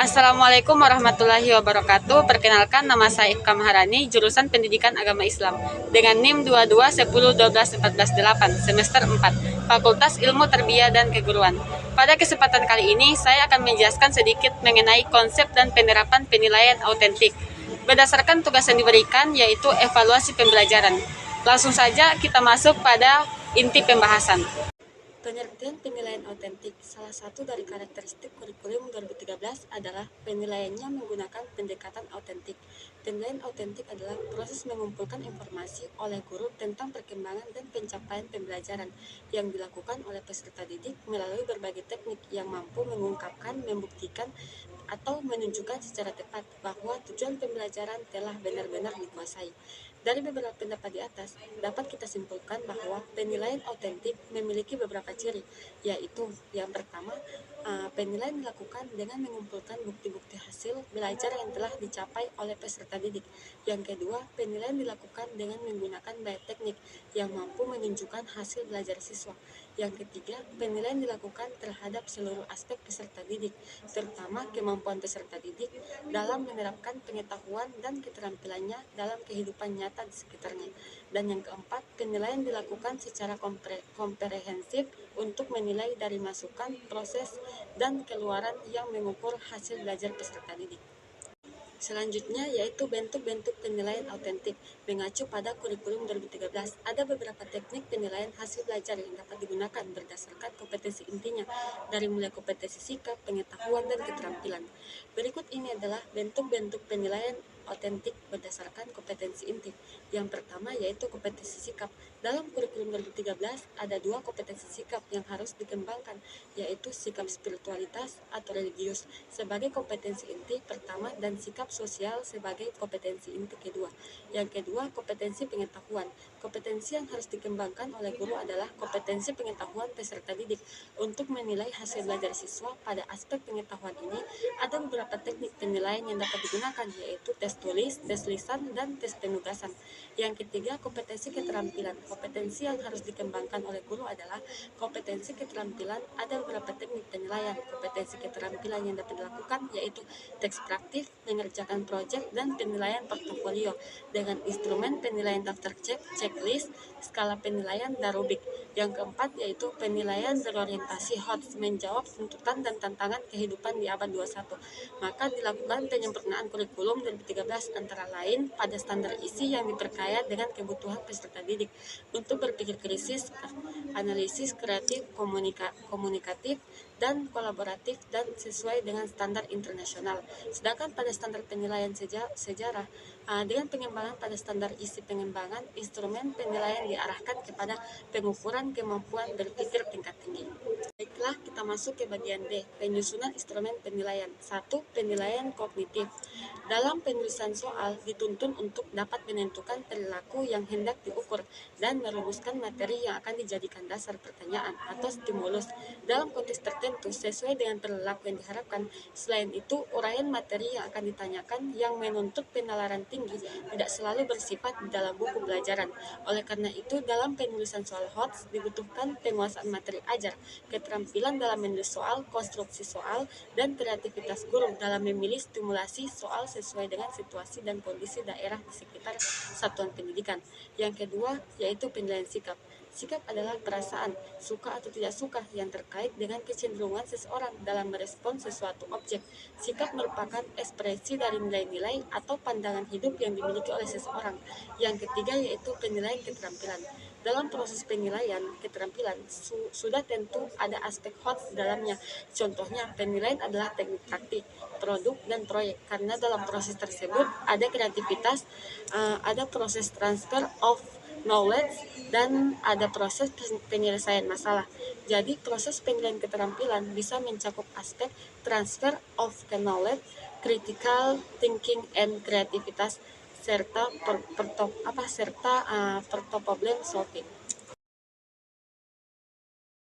Assalamualaikum warahmatullahi wabarakatuh. Perkenalkan, nama saya Ifka Maharani, jurusan Pendidikan Agama Islam dengan NIM 22101214 semester 4, Fakultas Ilmu Tarbiyah dan Keguruan. Pada kesempatan kali ini, saya akan menjelaskan sedikit mengenai konsep dan penerapan penilaian autentik berdasarkan tugas yang diberikan, yaitu evaluasi pembelajaran. Langsung saja kita masuk pada inti pembahasan. Pengertian penilaian autentik. Salah satu dari karakteristik kurikulum 2013 adalah penilaiannya menggunakan pendekatan autentik. Penilaian autentik adalah proses mengumpulkan informasi oleh guru tentang perkembangan dan pencapaian pembelajaran yang dilakukan oleh peserta didik melalui berbagai teknik yang mampu mengungkapkan, membuktikan, atau menunjukkan secara tepat bahwa tujuan pembelajaran telah benar-benar dikuasai. Dari beberapa pendapat di atas, dapat kita simpulkan bahwa penilaian autentik memiliki beberapa ciri, yaitu yang pertama, penilaian dilakukan dengan mengumpulkan bukti-bukti hasil belajar yang telah dicapai oleh peserta didik. Yang kedua, penilaian dilakukan dengan menggunakan banyak teknik yang mampu menunjukkan hasil belajar siswa. Yang ketiga, penilaian dilakukan terhadap seluruh aspek peserta didik, terutama kemampuan peserta didik dalam menerapkan pengetahuan dan keterampilannya dalam kehidupan nyata di sekitarnya. Dan yang keempat, penilaian dilakukan secara komprehensif untuk menilai dari masukan, proses, dan keluaran yang mengukur hasil belajar peserta didik. Selanjutnya yaitu bentuk-bentuk penilaian autentik. Mengacu pada kurikulum 2013, ada beberapa teknik penilaian hasil belajar yang dapat digunakan berdasarkan kompetensi intinya, dari mulai kompetensi sikap, pengetahuan, dan keterampilan. Berikut ini adalah bentuk-bentuk penilaian autentik berdasarkan kompetensi inti. Yang pertama yaitu kompetensi sikap. Dalam kurikulum 2013 ada dua kompetensi sikap yang harus dikembangkan, yaitu sikap spiritualitas atau religius sebagai kompetensi inti pertama dan sikap sosial sebagai kompetensi inti kedua. Yang kedua, kompetensi pengetahuan. Kompetensi yang harus dikembangkan oleh guru adalah kompetensi pengetahuan peserta didik. Untuk menilai hasil belajar siswa pada aspek pengetahuan ini, ada beberapa teknik penilaian yang dapat digunakan, yaitu tes tulis, tes lisan, dan tes penugasan. Yang ketiga, kompetensi keterampilan. Kompetensi yang harus dikembangkan oleh guru adalah kompetensi keterampilan. Ada beberapa teknik penilaian kompetensi keterampilan yang dapat dilakukan, yaitu teks praktik, mengerjakan proyek, dan penilaian portofolio dengan instrumen penilaian daftar cek, checklist, skala penilaian, dan rubrik. Yang keempat yaitu penilaian berorientasi HOTS, menjawab tuntutan dan tantangan kehidupan di abad 21. Maka dilakukan penyempurnaan kurikulum 2013 antara lain pada standar isi yang diperkaya dengan kebutuhan peserta didik untuk berpikir kritis, analisis kreatif, komunikatif, dan kolaboratif, dan sesuai dengan standar internasional. Sedangkan pada standar penilaian sejarah, dengan pengembangan pada standar isi pengembangan, instrumen penilaian diarahkan kepada pengukuran kemampuan berpikir tingkat tinggi. Baiklah, kita masuk ke bagian D, penyusunan instrumen penilaian. 1. Penilaian kognitif. Dalam penulisan soal, dituntun untuk dapat menentukan perilaku yang hendak diukur dan merumuskan materi yang akan dijadikan dasar pertanyaan atau stimulus dalam konteks tertentu sesuai dengan perilaku yang diharapkan. Selain itu, uraian materi yang akan ditanyakan yang menuntut penalaran tinggi tidak selalu bersifat di dalam buku pelajaran. Oleh karena itu, dalam penulisan soal HOTS dibutuhkan penguasaan materi ajar, keterampilan dalam menulis soal, konstruksi soal, dan kreativitas guru dalam memilih stimulasi soal sesuai dengan situasi dan kondisi daerah di sekitar satuan pendidikan. Yang kedua yaitu penilaian sikap. Sikap adalah perasaan, suka atau tidak suka, yang terkait dengan kecenderungan seseorang dalam merespons sesuatu objek. Sikap merupakan ekspresi dari nilai-nilai atau pandangan hidup yang dimiliki oleh seseorang. Yang ketiga yaitu penilaian keterampilan. Dalam proses penilaian keterampilan, sudah tentu ada aspek HOTS dalamnya. Contohnya, penilaian adalah teknik praktik, produk, dan proyek. Karena dalam proses tersebut ada kreativitas, ada proses transfer of knowledge, dan ada proses penyelesaian masalah. Jadi, proses penilaian keterampilan bisa mencakup aspek transfer of knowledge, critical thinking, and kreativitas, serta problem solving.